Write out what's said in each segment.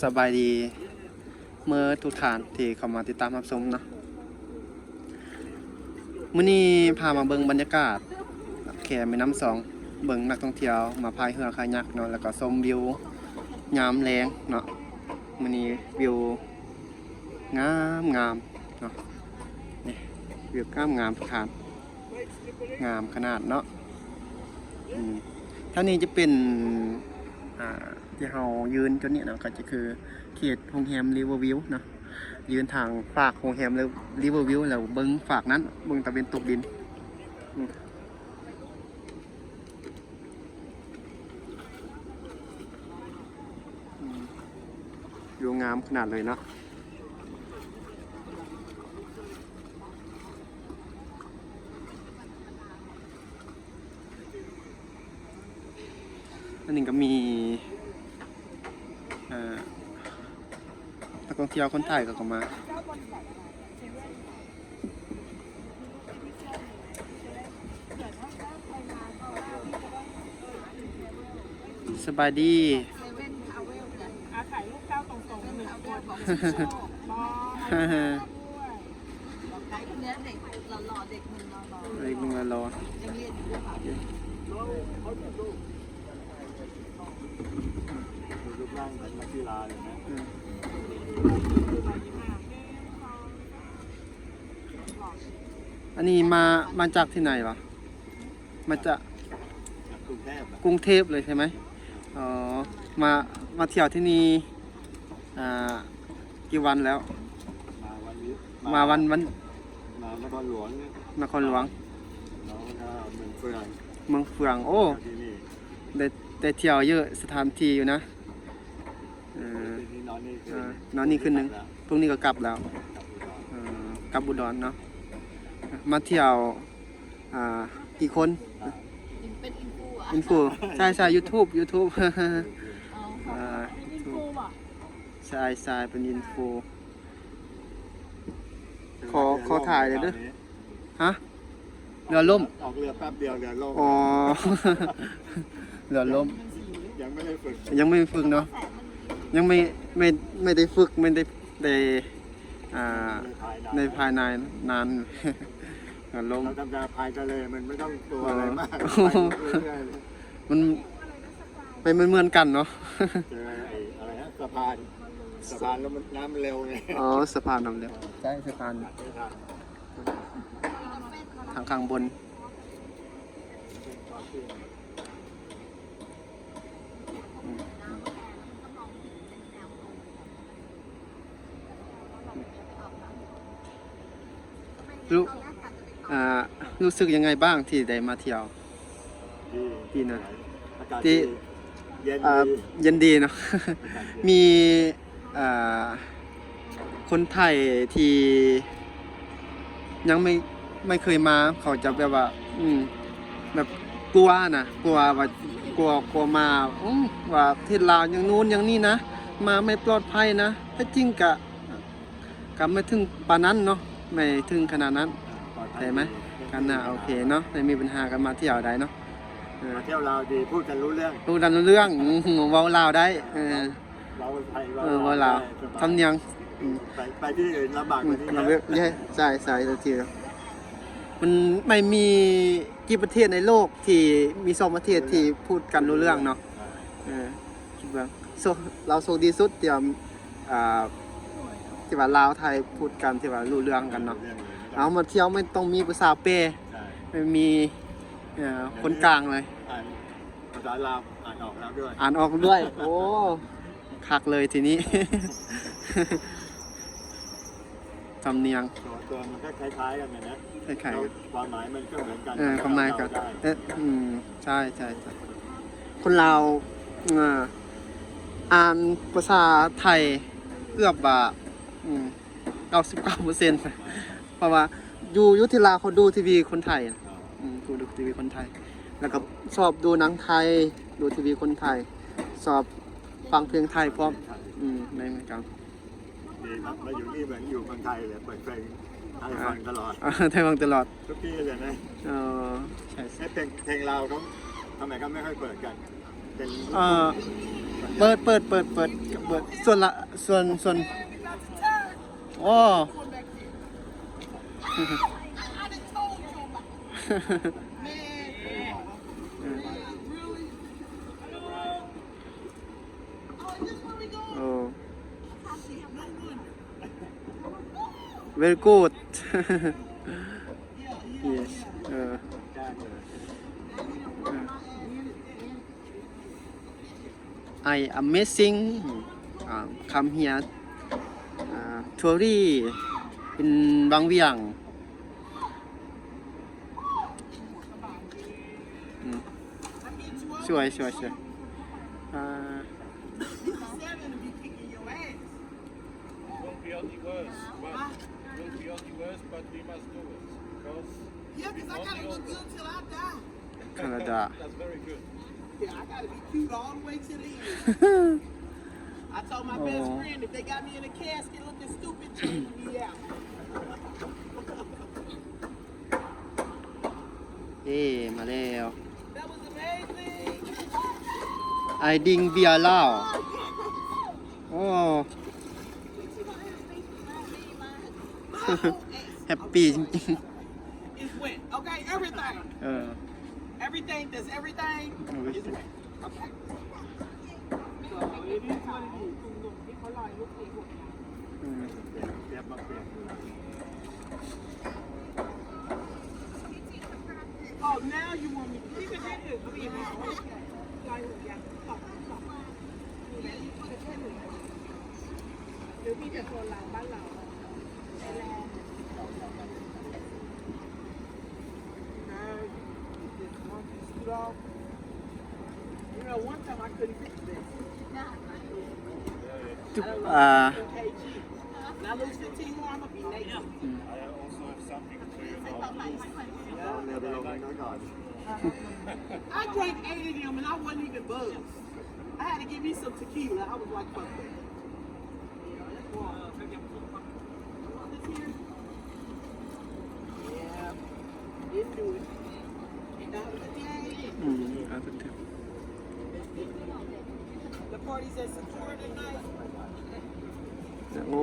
สบายดีเมื่อทุกท่านที่เข้ามาติดตามรับชมเนาะมื้อนี้พามาเบิ่งบรรยากาศแค่แม่น้ำสองเบิ่งนักท่องเที่ยวมาพายเรือคายักเนาะแล้วก็ชมวิวยามแลงเนาะมื้อนี้วิวงามเนาะนี่วิวงามทุกท่านงามขนาดเนาะท่านี้จะเป็นที่เรายืนจนนี้นะก็จะคือเขตโรงแรมริเวอร์วิวเนาะยืนทางฝากโรงแรมริเวอร์วิวแล้วเบิ้งฝากนั้นเบิ้งตะเวนตกดินวิวงามขนาดเลยเนาะอันนี้ก็มีนักท่องเที่ยวคนไทยก็เข้ามาสบายดีถ่ายรูปเก้าตรงๆหนึ่งคนบอกเนื้อเด็กหล่อๆเด็กมึงหล่อๆเด็กมึงรอยังเรียนอยู่ค่ะรูปร่างเหมือนนักกีฬาเลยนะอันนี้มาจากที่ไหนวะมาจากกรุงเทพเลยใช่ไหมอ๋อมาเที่ยวที่นี่กี่วันแล้วมาวันมานครหลวงนครหลวงแล้วก็เมืองเฟืองโอ้ได้เที่ยวเยอะสถานที่อยู่นะนอนนี่ขึ้นหนึ่งพรุ่งนี้ก็กลับแล้วกลับอุดรเนาะมาเที่ยวกี่คนเป็นอินฟูใช่ยูทูบอินฟูป่ะใช่เป็นอินฟูขอถ่ายเลยด้วยฮะเรือล่มออกเรือแป๊บเดียวเรือล่มอ๋อเรือล่มยังไม่ได้ฝึกเนาะยังไม่ได้ฝึกไม่ได้ในภายในนานเรือล่มเราทำการพายทะเลมันไม่ต้องตัวอะไรมากมันไปเหมือนกันเนาะเจออะไรนะสะพานแล้วมันน้ำเร็วไงอ๋อสะพานน้ำเร็วใช่สะพานทางข้างบนรู้สึกยังไงบ้างที่ได้มาเที่ยวที่นะที่เย็นดีเนาะมีคนไทยที่ยังไม่เคยมาเขาจะแบบว่าแบบกลัวว่ากลัวมาว่าประเทศลาวอย่างนู้นอย่างนี้นะมาไม่ปลอดภัยนะถ้าจริงกะไม่ถึงปานนั้นเนาะไม่ถึงขนาดนั้นใช่ไหมกันนะโอเคเนาะไม่มีปัญหากันมาเที่ยวได้เนาะมาเที่ยวลาวดีพูดกันรู้เรื่องเว้าลาวได้เราไทยเว้าลาวทำเนียงไปที่อื่นลำบากกว่านี้ใช่ทีมันไม่มีกี่ประเทศในโลกที่มี2ประเทศที่พูดกันรู้เรื่องเนาะคิดว่าเราโชคดีสุดที่ว่าลาวไทยพูดกันที่ว่ารู้เรื่องกันเนาะเอามาเที่ยวไม่ต้องมีภาษาเปไม่มีคนกลางเลยภาษาลาวอ่านออกแล้วด้วยโอ้คักเลยทีนี้สำเนียงตัวมันก็คล้ายๆกันนะคล้ายๆกันความหมายมันก็เหมือนกันความหมายกันใช่คนลาวอ่านภาษาไทยเกือบ99%เพราะว่าอยู่ที่ลาวเขาดูทีวีคนไทยดูทีวีคนไทยแล้วก็ชอบดูหนังไทยดูทีวีคนไทยชอบฟังเพลงไทยพร้อมในเหมือนกันดีครับมาอยู่นี่เหมือนอยู่เมืองไทยเลยเปิดเพลงไทยฟังตลอดทุกที่เลยนะใช่เพลงลาวเขาทำไมก็ไม่ค่อยเปิดกัน เป็น เปิดส่วนละส่วนอ๋อ I done told you about it. Man, really? Oh, is this where we going? โอ้ I see no wonder. very good Yeah, yes จ้างเลย I amazing come here tourist in บางเวียงสวยอ่า Seven to be kicking your ass. Won't be only worse, but we must do it because Yeah, because I gotta look good till I die. แคนาดา that's very good. Yeah, I gotta be cute all the way to the end. I told my best Oh. friend if they got me in a casket looking stupid, change me out. เอ๊มาแล้ว That was amazing. ไอดิงเบียร์เหล้าโอ้ แฮปปี้จริง It's wet. Okay, everything. ๆEverything that's everything is wet. Okay. So it is what it is. เขาลอยลูกเอง เตรียมมาเปลี่ยน Oh, now you want me? You can take it. Be my own. ลอยหัวยางตอบหรือมีแต่โซนเราบ้านเราไทยแลนด์ You know, one time I couldn't fix this. จุ๊บ I อ่า lose 15 kg. When I lose 15 more, I'm gonna be naked. I also have something for you now. เอาเรือไปลงน้อยก่อน I drank 8 of them and I wasn't even buzzed. I had to give me some tequila. I was like, fuck that. Yeah, didn't do it. That was the day. อืมเอาตัวเถอะ The party's at Secure tonight. โอ้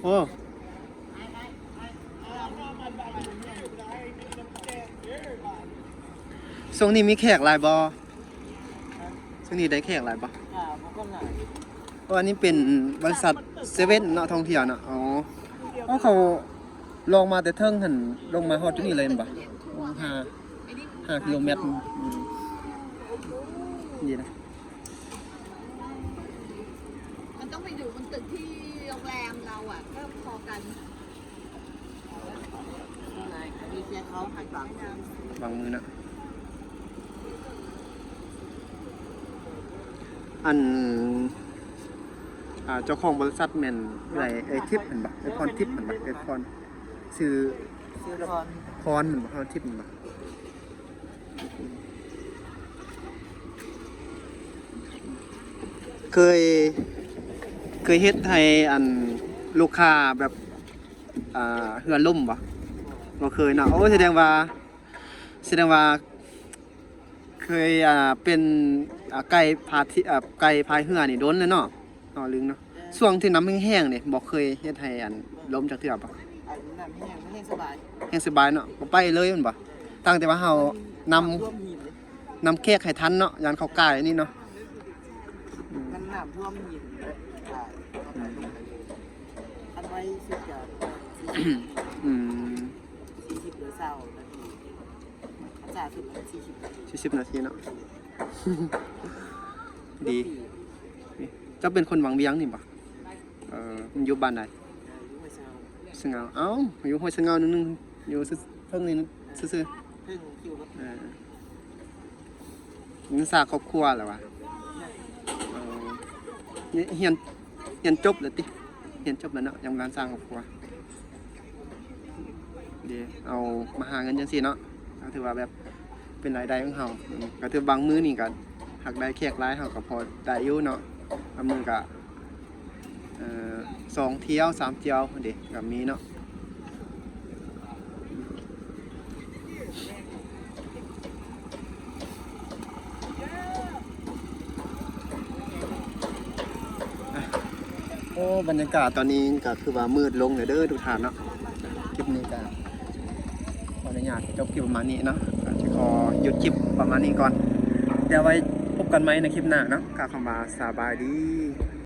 โอ้ I know my body was here, but I ain't been upstairs for everybody. ช่วงนี้มีแขกหลายบ่ช่วงนี้ได้แขกหลายบ่เพราะอันนี้เป็นบริษัทเซเว่นเนาะท่องเที่ยวเนาะอ๋อเพราะเขาลงมาแต่เทิงหันลงมาฮอดที่นี่เลยแม่นบ่5กิโลเมตรนี่นะ มันต้องไปอยู่บนตึกที่โรงแรมเราอ่ะก็พอกัน มีเสียเขาหักหลัง วางมือนะอันเจ้าของบริษัทแม่นไอ้ทิปเห็นบ่ไอ้พรทิปเห็นบ่ไอ้พรชื่อพรเหมือนบ่พรทิปเหมือนบ่เคยเฮ็ดให้อันลูกค้าแบบเฮือนล่มบ่เคยเนาะโอ้แสดงว่าเคยเป็นไก่พาที่ไก่พายเรือนี่โดนเลยเนาะอ๋อลืมเนาะช่วงที่น้ำแห้งๆนี่บ่เคยเฮ็ดให้อันล้มจากเทื่อบ่ น้ำแห้งสบาย แห้งสบายเนาะบ่ไปเลยแมันบ่ตั้งแต่ว่าเฮานำ ท่วมหินเลย นำแขกให้ทันเนาะยานเขากายนี่เนาะ มันน้ำท่วมหินเลยอันไว้สิบอย่าง อืม 40หรือเศร้านาทีจ่าสุด40 40นาทีเนาะ ดีเจ้าเป็นคนหวังเวียงนี่บ่มันอยู่บ้านใดสงาเอ้าอยู่ห้วยสงานึงอยู่เพิ่งนี่ซื่อ เพิ่งคิวรถ มันสร้างครอบครัวแล้ววะเรียนจบแล้วติเรียนจบแล้วเนาะยังการสร้างครอบครัวดีเอามาหาเงินจังซี่เนาะก็ถือว่าแบบเป็นรายได้ของเฮาก็ถือบางมื้อนี่ก็หักได้แขกหลายเฮาก็พอได้อยู่เนาะบางมื้อก็2 เที่ยว 3 เที่ยวเด้ก็มีเนาะ อ้บรรยากาศตอนนี้ก็คือว่ามืดลงเลยเด้อทุกท่านเนาะคลิปนี้ก็ขออนุญาตจบคลิปประมาณนี้เนาะก็จะขอหยุดคลิปประมาณนี้ก่อนเดี๋ยวไว้พบกันไหมในคลิปหน้าเนาะกล่าวคำว่าสบายดี